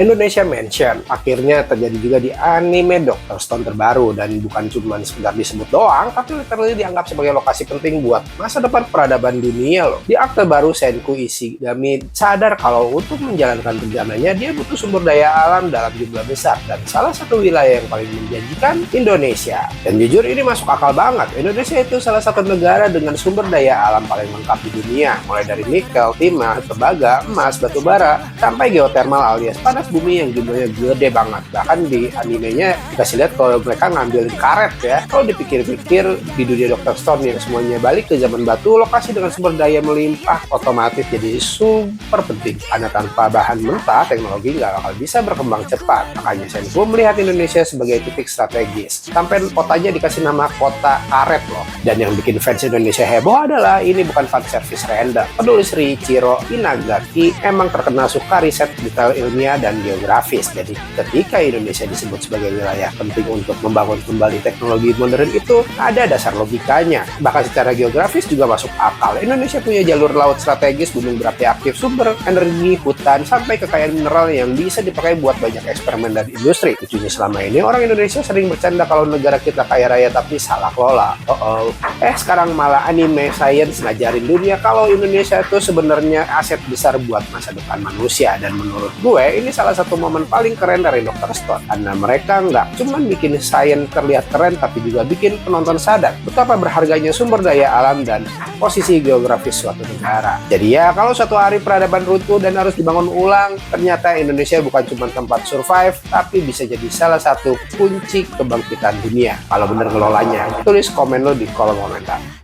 Indonesia Mention akhirnya terjadi juga di anime Dr. Stone terbaru, dan bukan cuma sekedar disebut doang, tapi literally dianggap sebagai lokasi penting buat masa depan peradaban dunia loh. Di akte baru, Senku Ishigami sadar kalau untuk menjalankan rencananya dia butuh sumber daya alam dalam jumlah besar, dan salah satu wilayah yang paling menjanjikan Indonesia. Dan jujur ini masuk akal banget. Indonesia itu salah satu negara dengan sumber daya alam paling lengkap di dunia, mulai dari nikel, timah, tembaga, emas, batu bara, sampai geothermal alias panas bumi yang jumlahnya gede banget. Bahkan di animenya dikasih lihat kalau mereka ngambil karet ya. Kalau dipikir-pikir di dunia Dr. Stone yang semuanya balik ke zaman batu, lokasi dengan sumber daya melimpah otomatis jadi super penting. Karena tanpa bahan mentah, teknologi nggak bakal bisa berkembang cepat. Makanya Senku melihat Indonesia sebagai titik strategis. Sampai kotanya dikasih nama kota karet loh. Dan yang bikin fans Indonesia heboh adalah ini bukan fan service random. Penulis Riichiro Inagaki emang terkenal suka riset detail ilmiah dan geografis. Jadi ketika Indonesia disebut sebagai wilayah penting untuk membangun kembali teknologi modern, itu ada dasar logikanya. Bahkan secara geografis juga masuk akal. Indonesia punya jalur laut strategis, gunung berapi aktif, sumber energi, hutan, sampai kekayaan mineral yang bisa dipakai buat banyak eksperimen dan industri. Lucunya selama ini orang Indonesia sering bercanda kalau negara kita kaya raya tapi salah kelola. Sekarang malah anime science ngajarin dunia kalau Indonesia itu sebenarnya aset besar buat masa depan manusia. Dan menurut gue ini salah satu momen paling keren dari Dr. Stone, karena mereka nggak cuma bikin sains terlihat keren, tapi juga bikin penonton sadar betapa berharganya sumber daya alam dan posisi geografis suatu negara. Jadi ya, kalau suatu hari peradaban runtuh dan harus dibangun ulang, ternyata Indonesia bukan cuma tempat survive, tapi bisa jadi salah satu kunci kebangkitan dunia kalau bener ngelolanya. Tulis komen lo di kolom komentar.